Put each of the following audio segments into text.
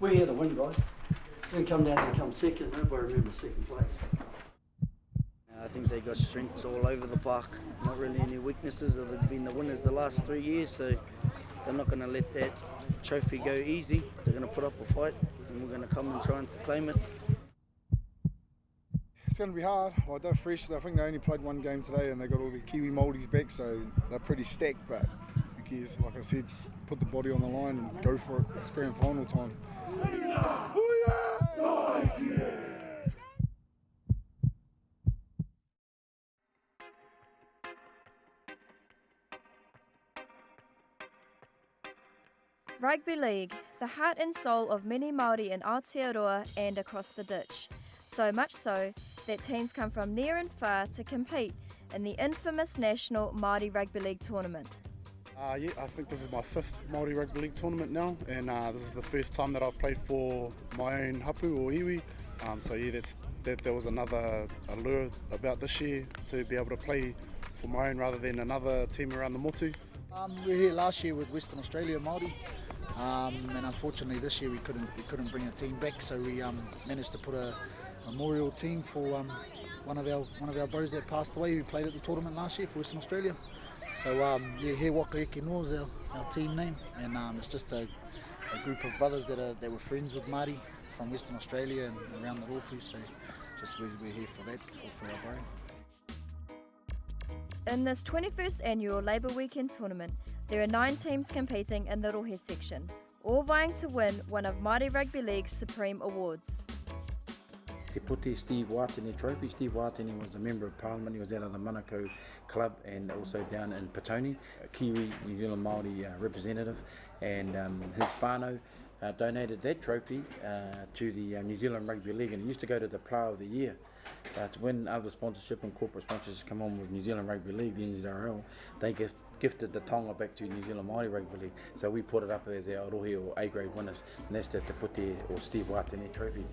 We're here to win, guys. We come down and come second. Nobody remembers second place. I think they got strengths all over the park. Not really any weaknesses. They've been the winners the last 3 years, so they're not going to let that trophy go easy. They're going to put up a fight, and we're going to come and try and claim it. It's going to be hard. Well, they're fresh. I think they only played one game today, and they got all the Kiwi Māoris back, so they're pretty stacked. But who cares? Like I said, put the body on the line and go for it. It's grand final time. Rugby League, the heart and soul of many Māori in Aotearoa and across the ditch. So much so that teams come from near and far to compete in the infamous National Maori Rugby League tournament. Yeah, I think this is my 5th Maori Rugby League tournament now, and this is the first time that I've played for my own hapu or iwi. So yeah, that was another allure about this year, to be able to play for my own rather than another team around the motu. We were here last year with Western Australia Māori, and unfortunately this year we couldn't bring a team back, so we managed to put a memorial team for one of our bros that passed away who played at the tournament last year for Western Australia. So yeah, He Waka Eke Noa is our team name, and it's just a group of brothers that were friends with Māori from Western Australia and around the Rotorua, so just we're here for that, for our bro. In this 21st annual Labour Weekend tournament, there are 9 teams competing in the Rohe section, all vying to win one of Maori Rugby League's supreme awards. Te Puti Steve Watene Trophy. Steve Watene was a Member of Parliament. He was out of the Manukau Club and also down in Petone, a Kiwi New Zealand Māori representative, and his whānau donated that trophy to the New Zealand Rugby League, and it used to go to the Player of the Year. But when other sponsorship and corporate sponsors come on with New Zealand Rugby League, the NZRL, they gifted the tonga back to New Zealand Maori Rugby League. So we put it up as our rohe or A-grade winners, and that's the Te Puti or Steve Watene Trophy.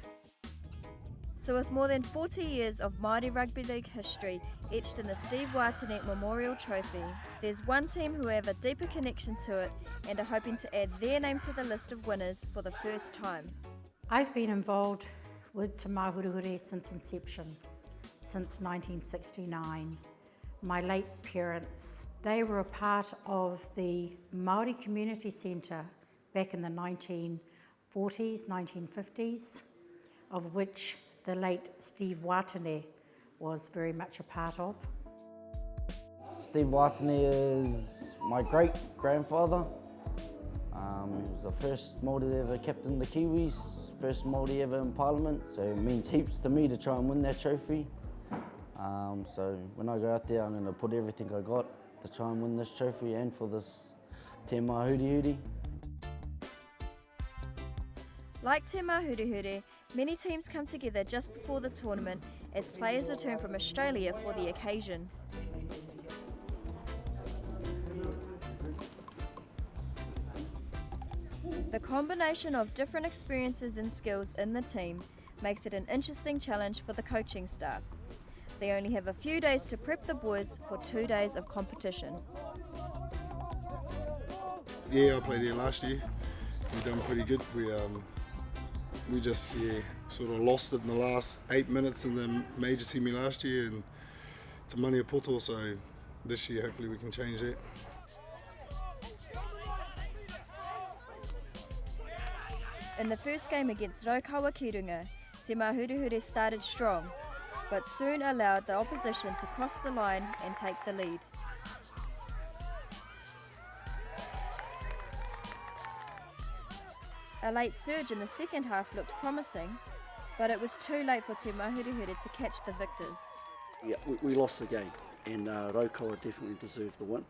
So with more than 40 years of Maori Rugby League history etched in the Steve Watene Memorial Trophy, there's one team who have a deeper connection to it and are hoping to add their name to the list of winners for the first time. I've been involved with Te Mahuruhure since inception, since 1969. My late parents, they were a part of the Maori Community Centre back in the 1940s, 1950s, of which the late Steve Watene was very much a part of. Steve Watene is my great-grandfather. He was the first Māori that ever captained the Kiwis, first Māori ever in Parliament, so it means heaps to me to try and win that trophy. So when I go out there, I'm going to put everything I got to try and win this trophy and for this Te Mahurihuri. Like Te Mahurihuri, many teams come together just before the tournament as players return from Australia for the occasion. The combination of different experiences and skills in the team makes it an interesting challenge for the coaching staff. They only have a few days to prep the boys for 2 days of competition. Yeah, I played here last year. We've done pretty good. We just sort of lost it in the last 8 minutes in the major team last year, and it's a mani poto, so this year hopefully we can change that. In the first game against Raukawa Kirunga, Te Mahuruhure started strong, but soon allowed the opposition to cross the line and take the lead. A late surge in the second half looked promising, but it was too late for Te Mahuruhure to catch the victors. Yeah, we lost the game, and Raukawa definitely deserved the win.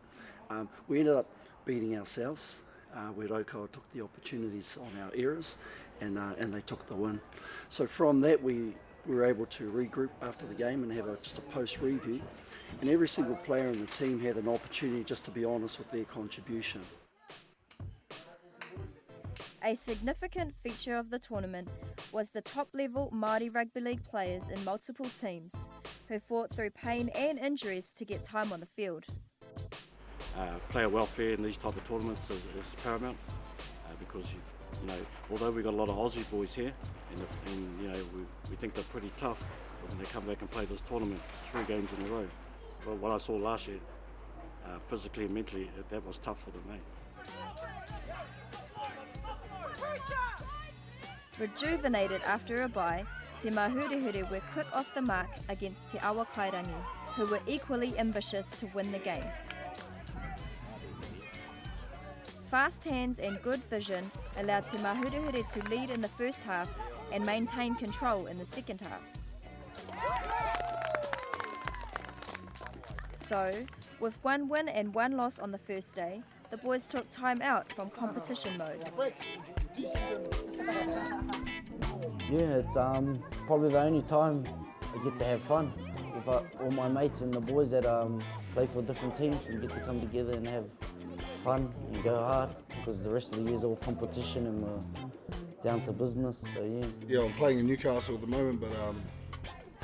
We ended up beating ourselves, where Raukawa took the opportunities on our errors, and they took the win. So from that, we were able to regroup after the game and have just a post-review, and every single player in the team had an opportunity just to be honest with their contribution. A significant feature of the tournament was the top-level Maori Rugby League players in multiple teams who fought through pain and injuries to get time on the field. Player welfare in these type of tournaments is paramount because You know, although we've got a lot of Aussie boys here, and you know, we think they're pretty tough, but when they come back and play this tournament 3 games in a row, well, what I saw last year, physically and mentally, that was tough for them, Rejuvenated after a bye, Te Mahurehure were quick off the mark against Te Awa Kairangi, who were equally ambitious to win the game. Fast hands and good vision allowed Te Mahurehure to lead in the first half and maintain control in the second half. So, with 1 win and 1 loss on the first day, the boys took time out from competition mode. Yeah, it's probably the only time I get to have fun with all my mates and the boys that play for different teams. We get to come together and have fun and go hard because the rest of the year is all competition and we're down to business. So yeah. Yeah, I'm playing in Newcastle at the moment, but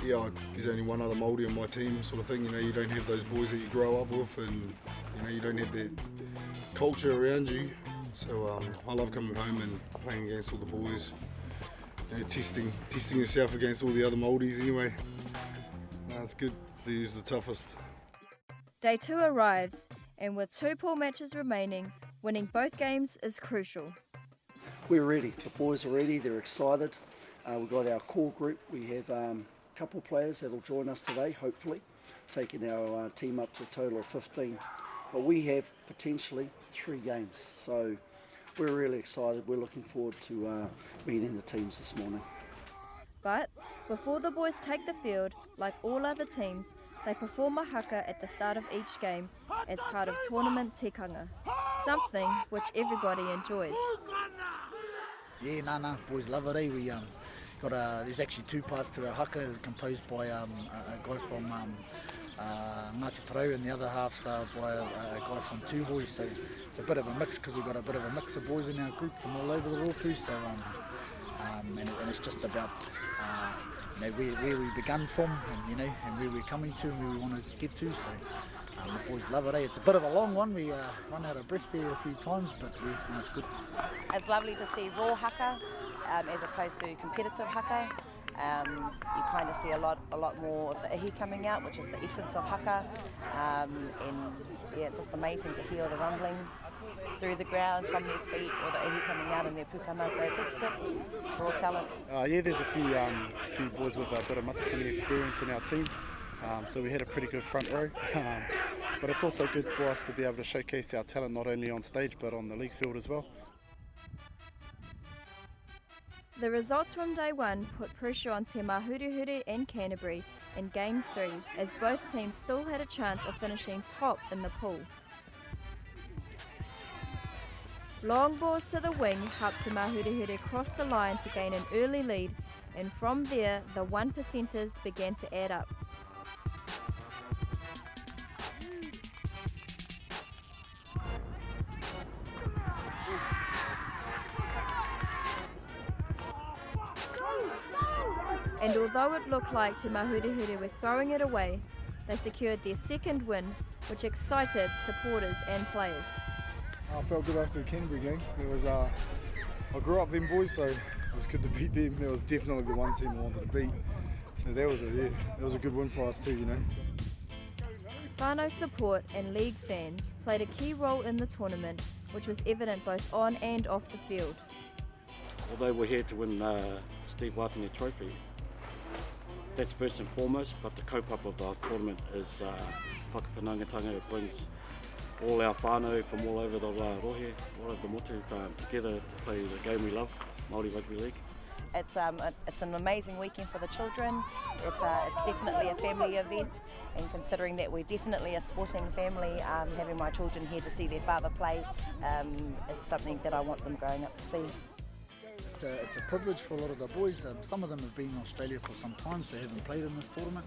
yeah, there's only one other Māori on my team, sort of thing. You know, you don't have those boys that you grow up with, and you know, you don't have that culture around you. So I love coming home and playing against all the boys. You know, testing yourself against all the other Māoris anyway. No, it's good to see who's the toughest. Day 2 arrives, and with 2 pool matches remaining, winning both games is crucial. We're ready. The boys are ready. They're excited. We've got our core group. We have a couple of players that will join us today, hopefully, taking our team up to a total of 15. But we have potentially 3 games. So we're really excited. We're looking forward to meeting the teams this morning. But before the boys take the field, like all other teams, they perform a haka at the start of each game as part of tournament tikanga, something which everybody enjoys. Yeah, nah, boys love it, eh? We there's actually 2 parts to our haka, composed by a guy from Ngāti Porou, and the other half's by a guy from Tūhoi, so it's a bit of a mix because we've got a bit of a mix of boys in our group from all over the Rotorua, so and it's just about you know, where we begun from, and you know, and where we're coming to and where we want to get to. So the boys love it. Eh? It's a bit of a long one. We run out of breath there a few times, but no, it's good. It's lovely to see raw haka as opposed to competitive haka. You kind of see a lot more of the ihi coming out, which is the essence of haka, and yeah, it's just amazing to hear the rumbling through the grounds from their feet, or the ihi coming out in their pukana, so it's good. It's raw talent. Yeah, there's a few boys with a bit of matatini experience in our team, so we had a pretty good front row, but it's also good for us to be able to showcase our talent not only on stage but on the league field as well. The results from day 1 put pressure on Te Mahurehure and Canterbury in Game 3, as both teams still had a chance of finishing top in the pool. Long balls to the wing helped Te Mahurehure cross the line to gain an early lead, and from there the 1%ers began to add up. And although it looked like Te Mahurehure were throwing it away, they secured their 2nd win, which excited supporters and players. I felt good after the Canterbury game. It was I grew up with them boys, so it was good to beat them. There was definitely the one team I wanted to beat. So that was a good win for us too, you know. Whānau support and league fans played a key role in the tournament, which was evident both on and off the field. Although we're here to win Steve Watene Trophy, that's first and foremost, but the kaupapa of the tournament is whakawhanangatanga. It brings all our whānau from all over the rohe, all over the motu, together to play the game we love, Maori Rugby League. It's an amazing weekend for the children. It's definitely a family event, and considering that we're definitely a sporting family, having my children here to see their father play, it's something that I want them growing up to see. It's a privilege for a lot of the boys. Some of them have been in Australia for some time, so haven't played in this tournament.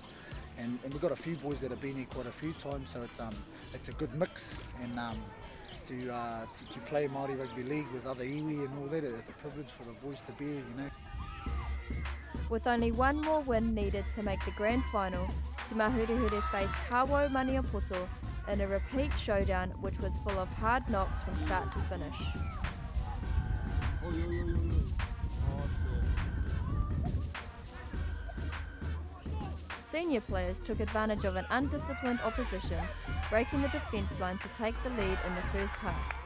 And we've got a few boys that have been here quite a few times, so it's a good mix. And to play Maori Rugby League with other iwi and all that, it's a privilege for the boys to be here, you know. With only 1 more win needed to make the grand final, Te Mahurehure faced Hāwau Maniapoto in a repeat showdown which was full of hard knocks from start to finish. Senior players took advantage of an undisciplined opposition, breaking the defence line to take the lead in the first half.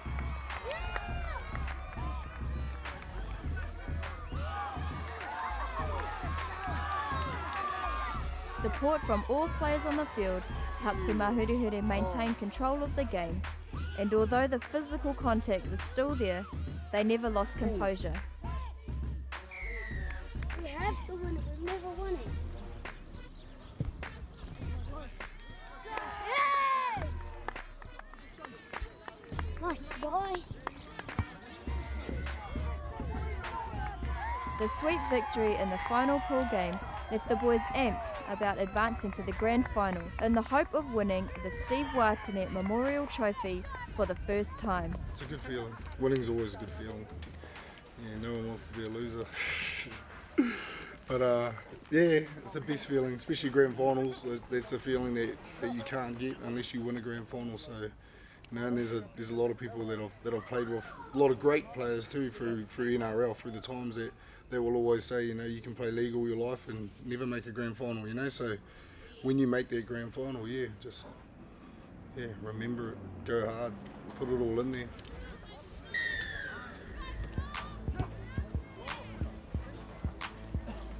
Support from all players on the field helped Te Mahurehure maintain control of the game, and although the physical contact was still there, they never lost composure. We have to win it, we've never won it. Yay! Nice boy. The sweet victory in the final pool game left the boys amped about advancing to the grand final in the hope of winning the Steve Watene Memorial Trophy for the first time. It's a good feeling. Winning's always a good feeling. Yeah, no one wants to be a loser. But yeah, it's the best feeling, especially grand finals. That's a feeling that you can't get unless you win a grand final. So, you know, and there's a lot of people that I've played with, a lot of great players too through NRL, through the times that they will always say, you know, you can play league all your life and never make a grand final, you know. So when you make that grand final, just remember it, go hard, put it all in there.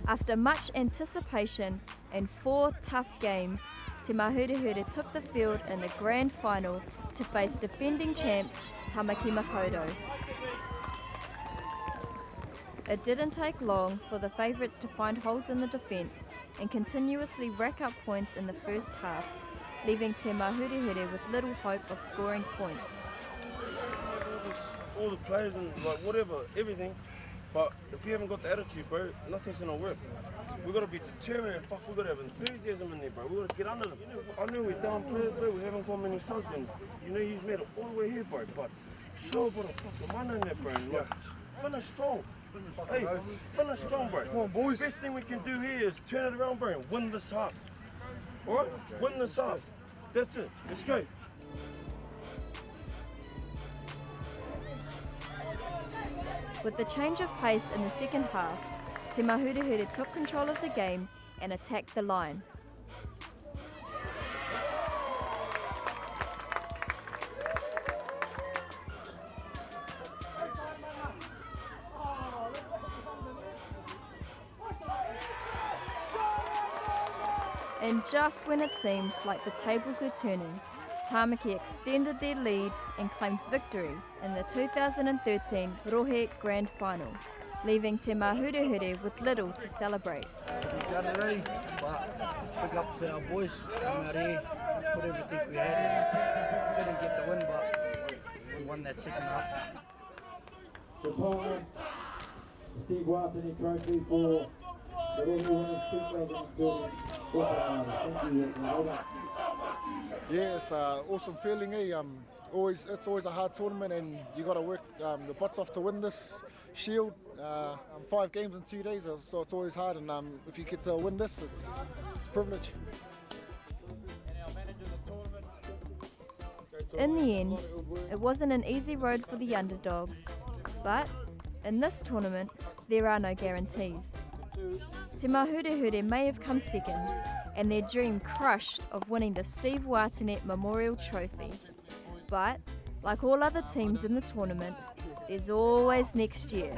After much anticipation and 4 tough games, Te Mahurehure took the field in the grand final to face defending champs Tamaki Makaurau. It didn't take long for the favourites to find holes in the defence and continuously rack up points in the first half, leaving Te Mahurehure with little hope of scoring points. All the players and like whatever, everything, but if we haven't got the attitude, bro, nothing's gonna work. We've got to be determined and we've got to have enthusiasm in there, bro. We've got to get under them. I know we're down players, bro, we haven't got many subs and you know he's made it all the way here, bro, but show what a fucking man in there, bro. Like, finish strong. Hey, finish strong, bro. Come on, boys. The best thing we can do here is turn it around, bro, and win this half. Alright? Win this half. That's it. Let's go. With the change of pace in the second half, Te Mahurehure took control of the game and attacked the line. And just when it seemed like the tables were turning, Tāmaki extended their lead and claimed victory in the 2013 Rohe Grand Final, leaving Te Mahurehure with little to celebrate. We got it ready, but big ups to our boys coming out here, put everything we had in. Didn't get the win, but we won that second half. The opponent, Steve Watene Trophy for the Rohe winners 2013. Yeah, it's an awesome feeling. It's always a hard tournament, and you got to work your butts off to win this shield. 5 games in 2 days, so it's always hard. And if you get to win this, it's a privilege. In the end, it wasn't an easy road for the underdogs, but in this tournament, there are no guarantees. Te Mahurehure may have come second, and their dream crushed of winning the Steve Watene Memorial Trophy. But, like all other teams in the tournament, there's always next year.